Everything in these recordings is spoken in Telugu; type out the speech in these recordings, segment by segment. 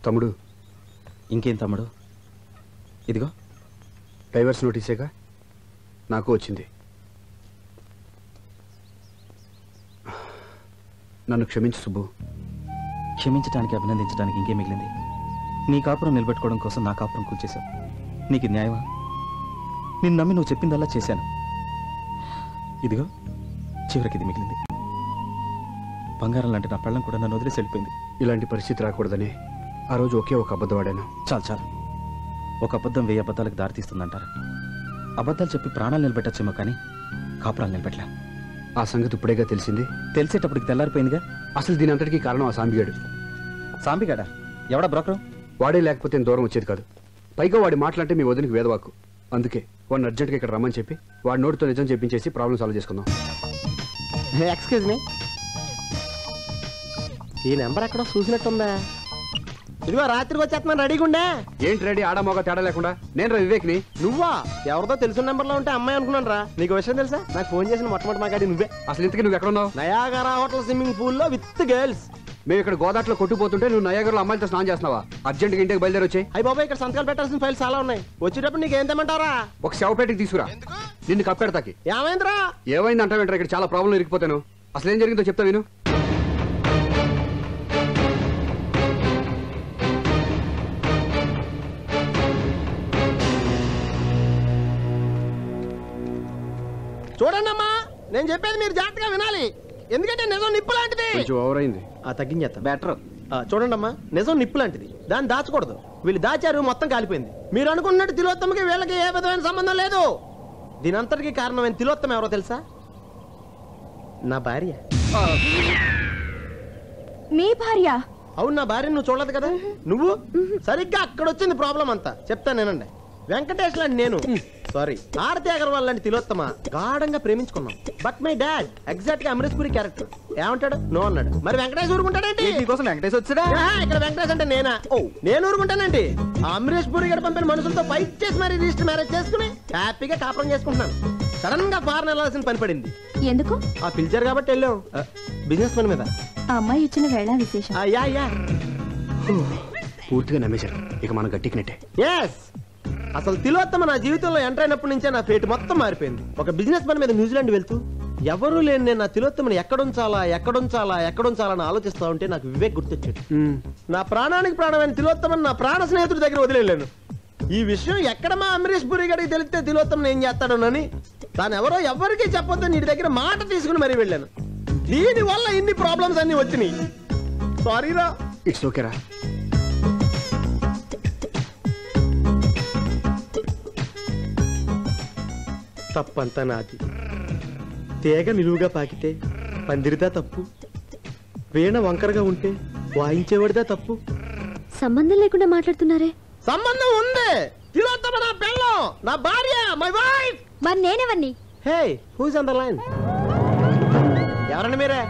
తమ్ముడు. ఇంకేం తమ్ముడు? ఇదిగో డైవర్స్ నోటీసేగా నాకు వచ్చింది. నన్ను క్షమించు సుబ్బు. క్షమించడానికి అభినందించడానికి ఇంకేం మిగిలింది? నీ కాపురం నిలబెట్టుకోవడం కోసం నా కాపురం కూల్చేశావు. నీకు న్యాయమా? నిన్ను నమ్మి నువ్వు చెప్పిందల్లా చేశాను. ఇదిగో చివరికి ఇది మిగిలింది. బంగారం లాంటి నా పెళ్ళం కూడా నన్ను వదిలేసి వెళ్ళిపోయింది. ఇలాంటి పరిస్థితి రాకూడదని ఆ రోజు ఒకే ఒక అబద్ధం ఆడాను. చాలు. ఒక అబద్ధం 1000 అబద్ధాలకు దారితీస్తుందంటారు. అబద్ధాలు చెప్పి ప్రాణాలు నిలబెట్టచ్చేమో కానీ కాపురాలు నిలబెట్టలే. ఆ సంగతి ఇప్పుడేగా తెలిసింది. తెలిసేటప్పటికి తెల్లారిపోయిందిగా. అసలు దీని అంతటికీ కారణం ఆ సాంబిగాడు. సాంబిగాడా? ఎవడా బ్రోకరు? వాడే లేకపోతే దూరం వచ్చేది కాదు. పైగా వాడి మాటలంటే మీ వదినికి వేదవాక్కు. అందుకే వాడిని అర్జెంట్గా ఇక్కడ రమ్మని చెప్పి వాడి నోటితో నిజం చెప్పించేసి ప్రాబ్లం సాల్వ్ చేసుకుందాం. ఎక్స్క్యూజ్ మీ, ఈ నెంబర్ ఎక్కడో చూసినట్టుందా? ఇదిగో రాత్రికి వచ్చేస్తున్నాను, రెడీగా ఉండే. ఏంటి రెడీ? ఆడమోగా తేడా లేకుండా. నేను రా వివేక్ని. నువ్వా? ఎవరితో తెలిసిన నెంబర్లో ఉంటే అమ్మాయి అనుకున్నాను రా. నీకు విషయం తెలుసా? నాకు ఫోన్ చేసిన మొట్టమొదటి మాగాడి నువ్వే. అసలు ఇంతకీ నువ్వు ఎక్కడ ఉన్నావు? నయాగరా హోటల్ స్విమ్మింగ్ పూల్లో విత్ గర్ల్స్. మేము ఇక్కడ గోదాట్లో కొట్టుకుపోతుంటే నువ్వు నయాగర్లో అమ్మాయిలతో స్నానం చేస్తున్నావా? అర్జెంట్గా ఇంటికి బయలుదేరి వచ్చాయి. అయ్యి బాబాయ్, ఇక్కడ సంతకాలు పెట్టాల్సిన ఫైల్స్ చాలా ఉన్నాయి. వచ్చేటప్పుడు నీకు ఏం తెమ్మంటారా? ఒక శవపేటకి తీసుకురా. నిన్ను కప్పెడతాకి. ఏమైందిరా? ఏమైంది అంటావేంటారా? ఇక్కడ చాలా ప్రాబ్లం ఇరికిపోతాను. అసలు ఏం జరిగిందో చెప్తా విను. చూడండి అమ్మా, నేను చెప్పేది మీరు జాగ్రత్తగా వినాలి. ఎందుకంటే నిజం నిప్పు లాంటిది. కొంచెం ఓవర్ అయింది. తగ్గించేస్తా బెటర్. చూడండి అమ్మా, నిజం నిప్పు లాంటిది, దాన్ని దాచకూడదు. వీళ్ళు దాచారు, మొత్తం కాలిపోయింది. మీరు అనుకున్నట్టు తిలోత్తమకి వీళ్ళకి ఏ విధమైన సంబంధం లేదు. దీనంతటికి కారణమైన తిలోత్తమ ఎవరో తెలుసా? నా భార్య. మీ భార్య? అవును, నా భార్య. నువ్వు చూడలేదు కదా. నువ్వు సరిగ్గా అక్కడ వచ్చింది ప్రాబ్లం అంతా. చెప్తాను నేనండి. వెంకటేష్ లాంటి నేను, సారీ ఆరతి అగర్వాల్ లాంటి తిలోత్తమ గాఢంగా ప్రేమించుకున్నాం. బట్ మై డాడ్ ఎగ్జాక్ట్ గా అమరీష్ పురి క్యారెక్టర్. ఏమంటాడు? నో అన్నాడు. మరి వెంకటేష్ ఊరుకుంటాడేంటి? నీకోసం వెంకటేష్ వచ్చాడా? ఇక్కడ వెంకటేష్ అంటే నేనా? నేను ఊరుకుంటానండి. అమరీష్ పురి గారు పంపిన మనుషులతో ఫైట్ చేసి మరి రిజిస్టర్ మ్యారేజ్ చేసుకుని హ్యాపీగా కాపురం చేసుకుంటున్నాను. సడన్ గా ఫారెన్ వెళ్ళాల్సిన పని పడింది. ఎందుకు? ఆ పిలిచారు కాబట్టి వెళ్ళాం. బిజినెస్ పని మీద. ఆ అమ్మాయి ఇచ్చిన వేళ విశేషం. పూర్తిగా నమ్మేశారు. ఇక మనం గట్టికినట్టే. ఎస్, అసలు తిలోత్తమ నా జీవితంలో ఎంటర్ అయినప్పటి నుంచే నా ఫేట్ మొత్తం మారిపోయింది. ఒక బిజినెస్ పని మీద న్యూజిలాండ్ వెళ్తూ ఎవరూ లేని నేను నా తిలోత్తమని ఎక్కడుంచాలా అని ఆలోచిస్తా ఉంటే నాకు వివేక్ గుర్తొచ్చాడు. నా ప్రాణానికి ప్రాణమైన తిలోత్తమని నా ప్రాణ స్నేహితుడి దగ్గర వదిలేను. ఈ విషయం ఎక్కడ మా అమరీష్ పురి గారికి తెలిస్తే తిలోత్తమని ఏం చేస్తాడోనని తాను ఎవరో ఎవరికి చెప్పొద్దు నీ దగ్గర మాట తీసుకుని మరీ వెళ్ళాను. దీని వల్ల ఇన్ని ప్రాబ్లమ్స్ అన్ని వచ్చినాయి. సారీరా. ఇట్స్ ఓకేరా. తప్పంతా నాది. తేగ నిలువుగా పాకితే పందిరిదా తప్పు, వీణ వంకరగా ఉంటే వాయించేవాడిదా తప్పు. సంబంధం లేకుండా మాట్లాడుతున్నారే. సంబంధం ఉంది. తిలోత్తమ నా పెళ్ళం, నా భార్య, మై వైఫ్. మరి నేనెవరిని? హే, హూస్ ఆన్ ద లైన్? ఎవరండి మీరే?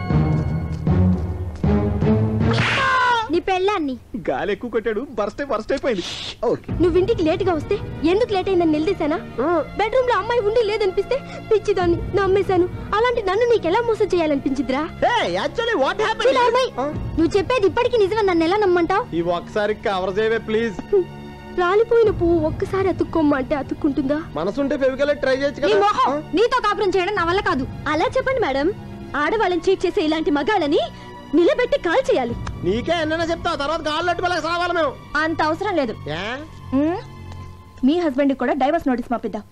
నీ పెళ్ళాన్ని. గాలి ఎక్కువ కొట్టాడు, బర్స్ట్ అయిపోయింది. నువ్వు ఇంటికి లేట్ గా వస్తే ఎందుకు లేట్ అయిందని నిలదీశానా? బెడ్రూమ్ లో అమ్మాయి ఉండి లేదనిపిస్తే పిచ్చిదాన్ని నమ్మేశాను. అలాంటి నన్ను నీకెలా మోసం చేయాలనిపించిద్రా? నువ్వు చెప్పేది ఇప్పటికీ నిజమే. నన్ను ఎలా నమ్మంటావు? ఈ ఒక్కసారి కవర్ చేయవే ప్లీజ్. రాలిపోయిన పువ్వు ఒక్కసారి అతుక్కోమ్మంటే అతుక్కుంటుందా? మనసుంటే ఫెవికల్ ట్రై చేయొచ్చు కదా. నీతో కాపురం చేయడం నా వల్ల కాదు. అలా చెప్పండి మేడం. ఆడవాళ్ళని చీట్ చేసే ఇలాంటి మగాళ్ళని నిలబెట్టి కాల్ చేయాలి. నీకే ఎన్నైనా చెప్తావు, తర్వాత కాళ్ళట్టు వాళ్ళకి సావాలి. మేము అంత అవసరం లేదు. మీ హస్బెండ్ కూడా డైవర్స్ నోటీస్ పంపిద్దాం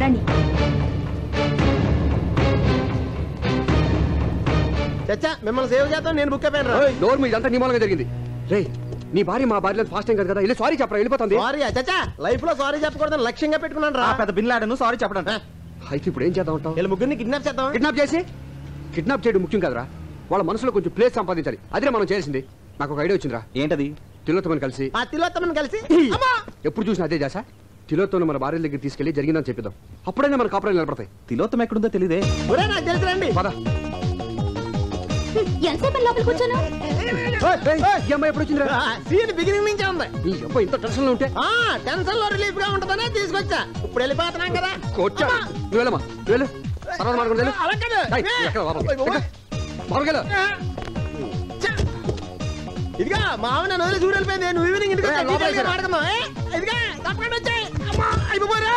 రండి. చచ్చా, మిమ్మల్ని సేవ్ చేద్దాం. నేను బుక్ అయిపోయాను. డోర్ మీద అంతా నీ మూలంగా జరిగింది. రే, నీ భార్య మా భార్య ఫాస్ట్ టైం కదా. వెళ్ళి సారీ చెప్పరా, వెళ్ళిపోతుంది. సారీ చచ్చా, లైఫ్ లో సారీ చెప్పకూడదని లక్ష్యంగా పెట్టుకున్నాను రా. పెద్ద బిన్లాడను సారీ చెప్పడం. అయితే ఇప్పుడు ఏం చేద్దాం అంటావు? వీళ్ళ ముగ్గురిని కిడ్నాప్ చేద్దాం. కిడ్నాప్ చేయడం ముఖ్యం కదరా. వాళ్ళ మనసులో కొంచెం ప్లేస్ సంపాదించాలి. అదే మనం చేసింది. నాకు ఒక ఐడియా వచ్చిందిరా. ఏంటది? తిలోత్తమని కలిసి ఎప్పుడు చూసినా అదే చేసా. తిలోత్తమని మన భార్య దగ్గర తీసుకెళ్లి జరిగిందని చెప్పిద్దాం. అప్పుడైనా మన కాపురాలు నిలబడతాయి. తిలోత్తమ ఎక్కడుందో తెలియదే. పద. ఎంతసేపు లోపలికి వచ్చాను? ఎప్పుడు వచ్చిందిరా? బిగినింగ్ నుంచే ఉంది. నీ అబ్బాయి ఇంత టెన్షన్ లో ఉంటే టెన్షన్ లో రిలీఫ్ గా ఉంటుందనే తీసుకొచ్చా. ఇప్పుడు వెళ్ళిపోతున్నాం కదా. నువ్వు వెళ్ళమ్మా, వెళ్ళు. తర్వాత మాట్లాడుకుంటే ఇదిగా మా ఆవిడ నన్ను వదిలి చూడు వెళ్ళిపోయింది. నువ్వు ఈవినింగ్ ఇంటికి వచ్చి డీటెయిల్గా మాట్లాడుకుందాం. ఇదిగా తప్పకుండా వచ్చాయి. అమ్మా అయిపోరే.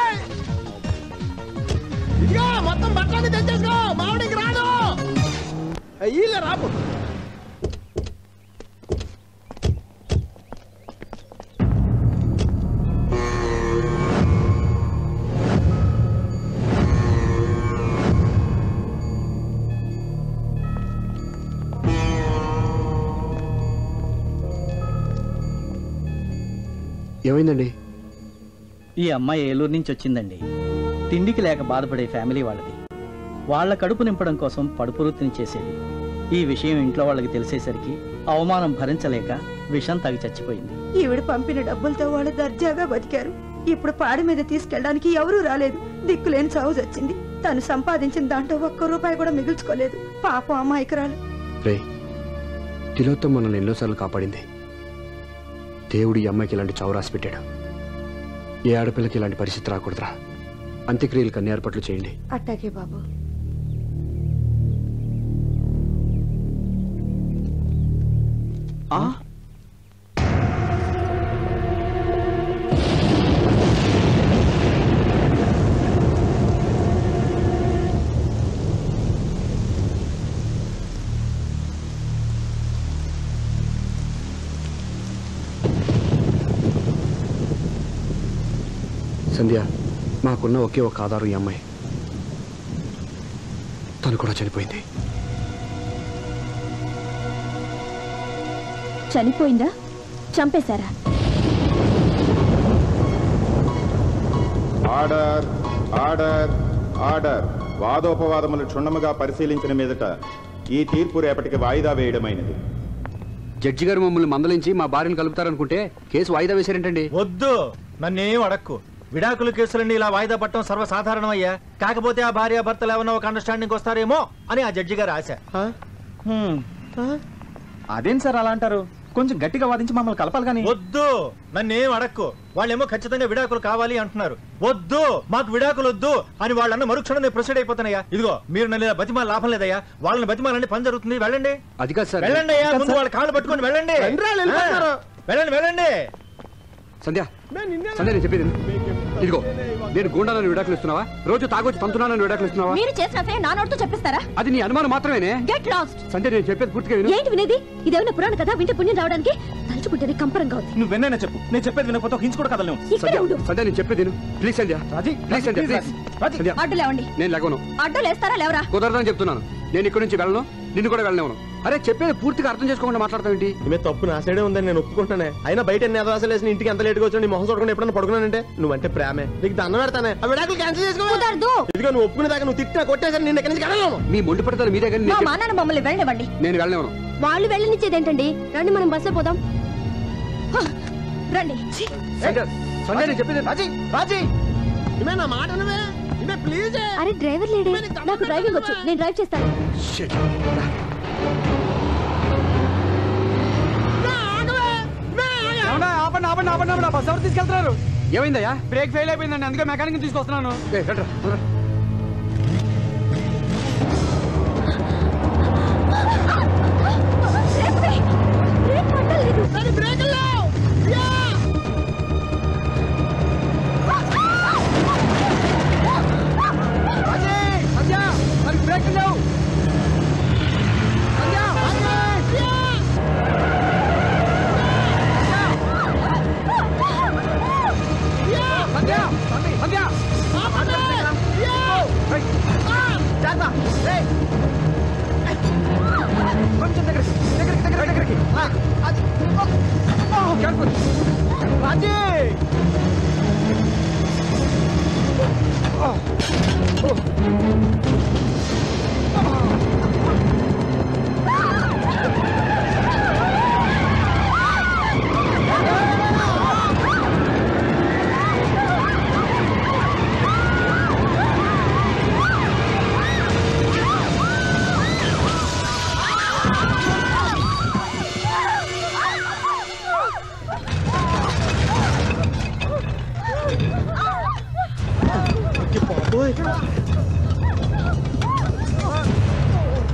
ఇదిగా మొత్తం బట్టలన్నీ తెచ్చేసుకో. మా ఆవిడ ఇంక రాదు. వీళ్ళే రాపు. ఏమైందండి? ఈ అమ్మాయి ఏలూరు నుంచి వచ్చిందండి. తిండికి లేక బాధపడే ఫ్యామిలీ వాళ్ళది. వాళ్ళ కడుపు నింపడం కోసం పడుపు వృత్తిని చేసేది. ఈ విషయం ఇంట్లో వాళ్ళకి తెలిసేసరికి అవమానం భరించలేక విషం తాగి చచ్చిపోయింది. ఈవిడ పంపిన డబ్బులతో వాళ్ళు దర్జాగా బతికారు. ఇప్పుడు పాడి మీద తీసుకెళ్ళడానికి ఎవరూ రాలేదు. దిక్కులేని చావు వచ్చింది. తను సంపాదించిన దాంట్లో ఒక్క రూపాయి కూడా మిగుల్చుకోలేదు. పాపం అమాయకురాలు. రే, తిలోత్తం మనల్ని ఎన్నోసార్లు కాపాడింది. దేవుడు ఈ అమ్మాయికి ఇలాంటి చావు రాసి పెట్టాడు. ఏ ఆడపిల్లకి ఇలాంటి పరిస్థితి రాకూడదురా. అంత్యక్రియలకు అన్ని ఏర్పాట్లు చేయండి. అట్టాకే బాబు. సంధ్య, మాకున్న ఒకే ఒక ఆధారం ఈ అమ్మాయి. తను కూడా చనిపోయింది. చనిపోయిందా? చంపేశారా? Order order order. వాదోపవాదములు క్షుణ్ణముగా పరిశీలించిన మీదట ఈ తీర్పు రేపటికి వాయిదా వేయడమైనది. జడ్జి గారు మమ్మల్ని మందలించి మా భార్యను కలుపుతారనుకుంటే కేసు వాయిదా వేశారేంటండి? వద్దు, నన్నేం అడక్కు. విడాకుల కేసులన్నీ ఇలా వాయిదా పట్టడం సర్వసాధారణమయ్యా. కాకపోతే ఆ భార్య భర్తలు ఏమన్నా ఒక అండర్స్టాండింగ్ వస్తారేమో అని ఆ జడ్జి గారు ఆశ. అదేం సార్ అలా అంటారు? కొంచెం గట్టిగా వాదించి మమ్మల్ని కలపాలి కానీ. వద్దు, నన్నేం అడక్కు. వాళ్ళేమో ఖచ్చితంగా విడాకులు కావాలి అంటున్నారు. వద్దు, మాకు విడాకులు వద్దు అని వాళ్ళన్న మరుక్షణం నేను ప్రొసీడ్ అయిపోతానయ్యా. ఇదిగో మీరు నన్ను ఇలా బతిమాల లాభం లేదయ్యా. వాళ్ళని బతిమాలంటే పని జరుగుతుంది. వెళ్ళండి అది కాదు సార్. వెళ్ళండి అయ్యా. ముందు వాళ్ళ కాళ్ళు పట్టుకొని వెళ్ళండి. వెళ్ళండి వెళ్ళండి. సంధ్య, సంధ్య నేను చెప్పేది ఇదిగో, నేను గూండాలను విడాకులు ఇస్తున్నావా? రోజు తాగొచ్చి తంతున్నానని విడాకులు ఇస్తున్నావా? మీరు చేసిన నా నోటితో చెప్పిస్తారా? అది నీ అనుమానం మాత్రమేనే. Get lost. సంధ్య, నేను చెప్పేది పూర్తిగా విను. ఏంటి వినేది? ఇదేమైనా పురాణ కదా? వింటే పుణ్యం రావడానికి తలుచుకుంటేనే కంపరంగా ఉంది. నువ్వు విన్నా చెప్పు. నేను చెప్పేది వినకపోతే ఒక ఇంచు కూడా కదలేవు. ఇక్కడే ఉండు. సంధ్య, నేను చెప్పేది విను. Please Sandhya. Raji, please Sandhya, please. Sandhya, అడ్డు లేవండి. నేను లేవను. అడ్డు లేస్తారా లేవరా? కుదరదని చెప్తున్నాను. నేను ఇక్కడి నుంచి వెళ్ళను, నిన్ను కూడా వెళ్ళలేను. అరే, చెప్పేది పూర్తిగా అర్థం చేసుకోకుండా మాట్లాడతావేంటి? ఈమె తప్పు నా సైడే ఉందని నేను ఒప్పుకుంటానే. అయినా బయట ఎన్ని అదవాసాలు వేసిన ఇంటికి ఎంత లేట్గా వచ్చి నీ మొహం చూడకుండా ఎప్పుడన్నా పడుకున్నానంటే నువ్వంటే ప్రేమే. నీకు దండం పెడతానే. ఆ విడాకులు క్యాన్సిల్ చేసుకో. కుదరదు. ఇదిగో నువ్వు ఒప్పుకునేదాకా నువ్వు తిట్టినా కొట్టేసరి నేను ఎక్కడి నుంచి వెళ్ళను. మీ మొండి పడతారు మీదే కానీ మా నాన్న మమ్మల్ని వెళ్ళనివ్వండి. నేను వెళ్ళలేను. వాళ్ళు వెళ్ళనిచ్చేదేంటండి? రండి మనం బస్సులో పోదాం. రండి. సంధ్య, సంధ్య, నేను చెప్పేది రాజీ, రాజీ, ఈమె నా మాట అనవే. ఈమె ప్లీజ్. అరే డ్రైవర్ లేడే? నాకు డ్రైవింగ్ వచ్చు, నేను డ్రైవ్ చేస్తాను. తీసుకెళ్తున్నారు. ఏమైందయ్యా? బ్రేక్ ఫెయిల్ అయిపోయిందండి, అందుకే మెకానిక్ తీసుకొస్తున్నాను.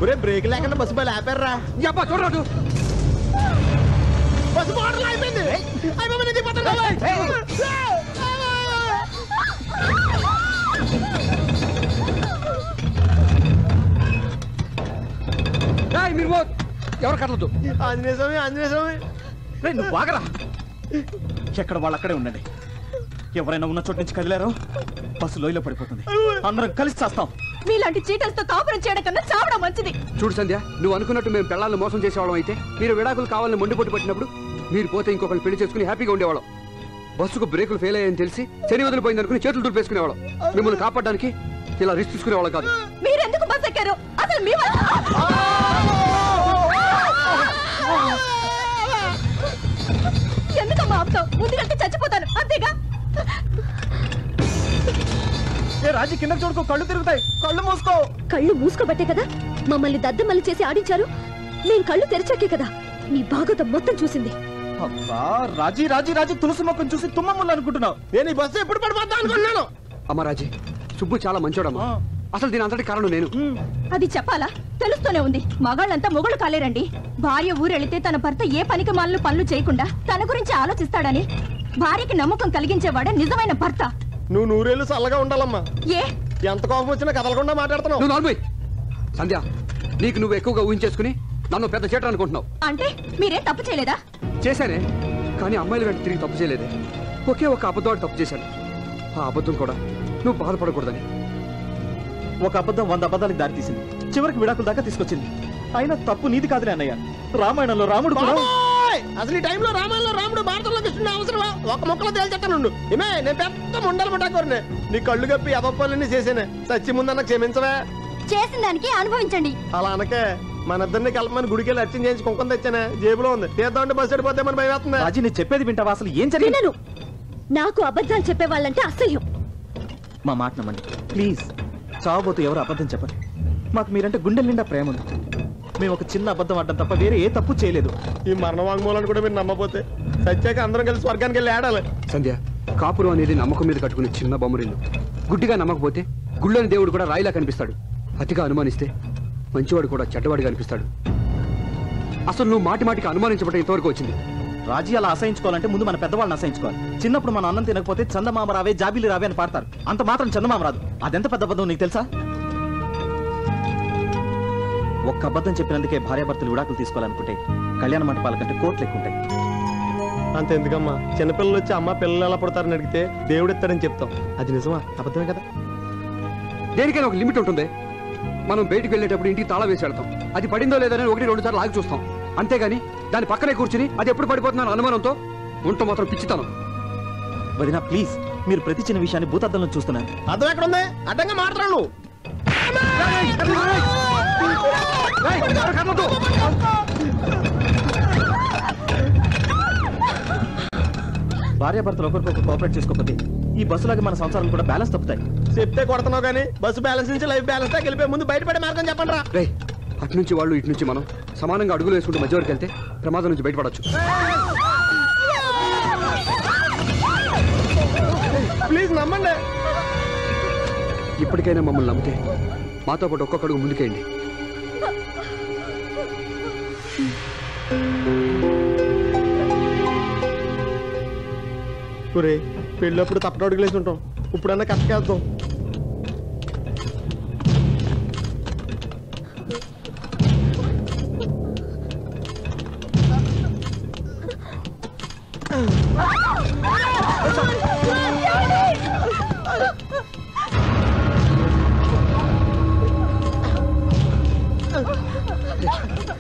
ఒరే బ్రేక్ లేకుండా బస్సు బయలు ఆపారా? చూడరాదు. బస్సు మోటార్లు అయిపోయింది. అయిపోయి నేను దిగిపోతాను బాబాయ్. మీరు ఎవరు కట్టదు. ఆంజనేయ స్వామి, ఆంజనేయ స్వామి. నువ్వు బాగరా. ఎక్కడ వాళ్ళు అక్కడే ఉండండి. ఎవరైనా ఉన్న చోటు నుంచి కదిలారో బస్సు లోయలో పడిపోతుంది. అందరం కలిసి చేస్తాం. మీలాంటి చీటలతో కాపురం చేయడం కన్నా చావడం మంచిది. చూడు సంధ్య, నువ్వు అనుకున్నట్టు మేము పెళ్ళాలను మోసం చేసేవాళ్ళం అయితే మీరు విడాకులు కావాలని మొండిపోటు పట్టినప్పుడు మీరు పోతే ఇంకొకరిని పెళ్లి చేసుకుని హ్యాపీగా ఉండేవాళ్ళం. బస్సుకు బ్రేకులు ఫెయిల్ అయ్యాయని తెలిసి శని వదిలిపోయింది అనుకుని చేతులు దులిపేసుకునేవాళ్ళం. మిమ్మల్ని కాపాడడానికి ఇలా రిస్క్ తీసుకునేవాళ్ళం కాదు. మీరెందుకు బస్ ఎక్కారు? అసలు మీ ఎందుకమ్మా ఆపుతావు? ముందుకంటే చచ్చిపోతాను అంతేగా. రాజీ కింద చూడుకో, కళ్ళు తిరుగుతాయి. కళ్ళు మూసుకో. కళ్ళు మూసుకోబట్టే కదా మమ్మల్ని దద్దమల్లి చేసి ఆడించారు. నేను కళ్ళు తెరిచాకే కదా నీ భాగవతం మొత్తం చూసింది. అబ్బా రాజీ రాజీ రాజీ తులసి మొక్కను చూసి తుమ్మముళ్ళు అనుకుంటున్నావు. నేను ఈ బస్సు ఎప్పుడు పడిపోతా అనుకున్నాను. అమ్మ రాజీ, సుబ్బు చాలా మంచోడమ్మా. అసలు దీని అంతటి కారణం నేను. అది చెప్పాలా? తెలుస్తూనే ఉంది. మగాళ్ళంతా మొగుళ్ళు కాలేరండి. భార్య ఊరెళితే తన భర్త ఏ పనికి మాలను పనులు చేయకుండా తన గురించి ఆలోచిస్తాడని భార్యకి నమ్మకం కలిగించేవాడే నిజమైన భర్త. నువ్వు నూరేళ్ళు చల్లగా ఉండాలమ్మా. ఏ ఎంత కోపం వచ్చినా కదలకుండా మాట్లాడుతున్నావు. నువ్వు నార్మల్ సంధ్య, నీకు నువ్వు ఎక్కువగా ఊహించేసుకుని నన్ను పెద్ద చేట అనుకుంటున్నావు. అంటే మీరేం తప్పు చేయలేదా? చేశానే, కానీ అమ్మాయిలు వెంట తిరిగి తప్పు చేయలేదే. ఒకే ఒక అబద్ధం తప్పు చేశాను. ఆ అబద్ధం కూడా నువ్వు బాధపడకూడదని. ఒక అబద్ధం 100 అబద్ధాలకు దారి తీసింది. చివరికి విడాకుల దాకా తీసుకొచ్చింది. అయినా తప్పు నీది కాదులే అన్నయ్య. రామాయణంలో రాముడు కూడా అసలు ఈ టైంలో రామాయణంలో రాముడు భారతంలో కృష్ణుడు అవసరమా? ఒక మొక్కలో తేల్చెత్తానుండు. ఏమే నేను పెద్ద ముండలు ముట్టాకోరనే నీ కళ్ళు కప్పి అబప్పాలన్నీ చేసేనే. సచ్చి ముందన్న క్షమించవే. చేసిన దానికి అనుభవించండి. అలా అనకే. మన ఇద్దరిని కలపమని గుడికి వెళ్ళి అర్చన చేయించి కుంకుమ తెచ్చానే, జేబులో ఉంది. తీద్దామంటే బస్సు వెళ్ళిపోతే మన భయం వేస్తుంది. రాజీ నేను చెప్పేది వింటావా? అసలు ఏం జరిగింది? వినను. నాకు అబద్ధాలు చెప్పేవాళ్ళంటే అసహ్యం. మా మాట నమ్మండి ప్లీజ్. చావబోతూ ఎవరు అబద్ధం చెప్పరు. మాకు మీరంటే గుండెల నిండా ప్రేమ ఉంది. మేము ఒక చిన్న అబద్ధం ఆడడం తప్ప వేరే ఏ తప్పు చేయలేదు. ఈ మరణ వాంగ్మూలాన్ని కూడా మీరు నమ్మపోతే సత్యాక అందరం కలిసి స్వర్గానికి వెళ్ళి ఆడాలి. సంధ్య, కాపురం అనేది నమ్మకం మీద కట్టుకునే చిన్న బొమ్మరిల్లు. గుడ్డిగా నమ్మకపోతే గుళ్ళని దేవుడు కూడా రాయిలా కనిపిస్తాడు. అతిగా అనుమానిస్తే మంచివాడు కూడా చెడ్డవాడిగా అనిపిస్తాడు. అసలు నువ్వు మాటి మాటికి అనుమానించబట్టే ఇంతవరకు వచ్చింది. రాజీ అలా అసహించుకోవాలంటే ముందు మన పెద్దవాళ్ళని అసహించుకోవాలి. చిన్నప్పుడు మన అన్నం తినకపోతే చందమామ రావే జాబిలి రావే అని పాడతారు. అంత మాత్రం చందమామ రాదు. అదెంత పెద్ద అబద్ధం నీకు తెలుసా? ఒక్క అబద్ధం చెప్పినందుకే భార్యాభర్తలు విడాకులు తీసుకోవాలనుకుంటే కళ్యాణ మంటపాల కంటే కోట్లు ఎక్కువ ఉంటాయి. అంత ఎందుకమ్మా? చిన్నపిల్లలు వచ్చి అమ్మ పిల్లలు ఎలా పడతారని అడిగితే దేవుడు ఇస్తాడని చెప్తాం. అది నిజమా అబద్ధమే కదా? దేనికైనా ఒక లిమిట్ ఉంటుంది. మనం బయటికి వెళ్ళేటప్పుడు ఇంటికి తాళం వేసి వెళ్తాం. అది పడిందో లేదని 1-2 సార్లు ఆగి చూస్తాం. అంతేగాని దాని పక్కనే కూర్చుని అది ఎప్పుడు పడిపోతున్నాను అనుమానంతో ఉంటూ మాత్రం పిచ్చితాను. వదినా ప్లీజ్, మీరు ప్రతి చిన్న విషయాన్ని భూతద్దంలో చూస్తున్నారు. అర్థం ఎక్కడ ఉంది? అడ్డంగా మాట్లాడు నువ్వు. భార్యాభర్తలు ఒకరికొకరు కోఆపరేట్ చేసుకోకపోతే ఈ బస్సులాగా మన సంసారాలు కూడా బ్యాలెన్స్ తప్పుతాయి. చెప్తే కొడుతున్నావు కానీ బస్సు బ్యాలెన్స్ నుంచి లైఫ్ బ్యాలెన్స్ దాకా వెళ్ళిపోయి ముందు బయటపడే మార్గం చెప్పండి రా. రే, అటు నుంచి వాళ్ళు ఇటు నుంచి మనం సమానంగా అడుగులు వేసుకుంటూ మధ్య వరకు వెళ్తే ప్రమాదం నుంచి బయటపడచ్చు. ప్లీజ్ నమ్మండి. ఇప్పటికైనా మమ్మల్ని నమ్మితే మాతో పాటు ఒక్కొక్క అడుగు ముందుకేయండి. ఒరే, పెళ్ళప్పుడు తప్పట అడుగులేసి ఉంటాం. ఇప్పుడన్నా కష్టకేద్దాం.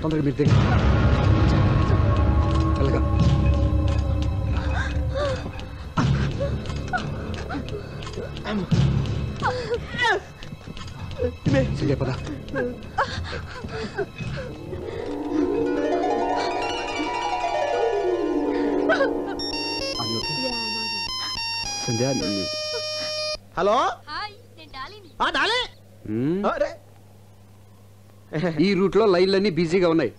తొందరగా మీరు దగ్గర వెళ్ళగా. సంధ్య పద. సంధ్య, హలో డాలీ. ఈ రూట్ లో లైన్లన్నీ బిజీగా ఉన్నాయి.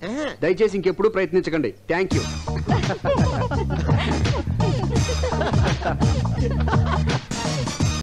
దయచేసి ఇంకెప్పుడు ప్రయత్నించకండి. Thank you.